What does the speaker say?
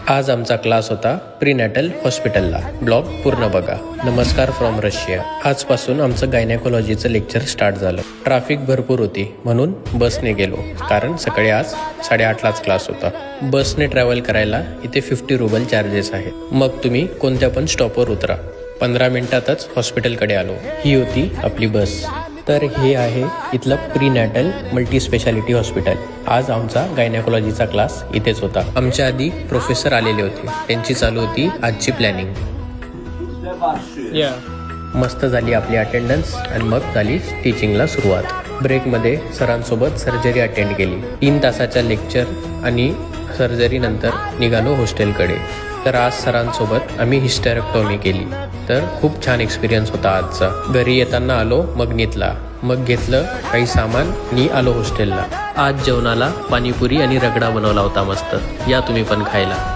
आज आमचा क्लास होता प्रीनॅटल हॉस्पिटलला. ब्लॉग पूर्ण बघा. नमस्कार फ्रॉम रशिया. आजपासून आमचं गायनेकोलॉजीचं लेक्चर स्टार्ट झालं. ट्रॅफिक भरपूर होती म्हणून बसने गेलो, कारण सकाळी आज 8:30लाच क्लास होता. बसने ट्रॅव्हल करायला इथे 50 रुबल चार्जेस आहे. मग तुम्ही कोणत्या पण स्टॉपवर उतरा. 15 मिनिटातच हॉस्पिटलकडे आलो. ही होती आपली बस. तर हे आहे इथलं प्रीनॅटल मल्टी स्पेशालिटी हॉस्पिटल. आज आमचा गायनेकोलॉजीचा क्लास इथेच होता. आमच्या आधी प्रोफेसर आलेले होते. त्यांची चालू होती आजची प्लॅनिंग. मस्त झाली आपली अटेंडन्स आणि मग झाली टीचिंगला सुरुवात. ब्रेकमध्ये सरांसोबत सर्जरी अटेंड केली. 3 तासाच्या लेक्चर आणि सर्जरी नंतर निघालो हॉस्टेलकडे. तर आज सरांसोबत आम्ही हिस्टेरेक्टॉमी केली. तर खूप छान एक्सपिरियन्स होता आजचा. घरी येताना आलो मग नीतला, मग घेतलं काही सामान आणि आलो हॉस्टेलला. आज जेवणाला पाणीपुरी आणि रगडा बनवला होता मस्त. या तुम्ही पण खायला.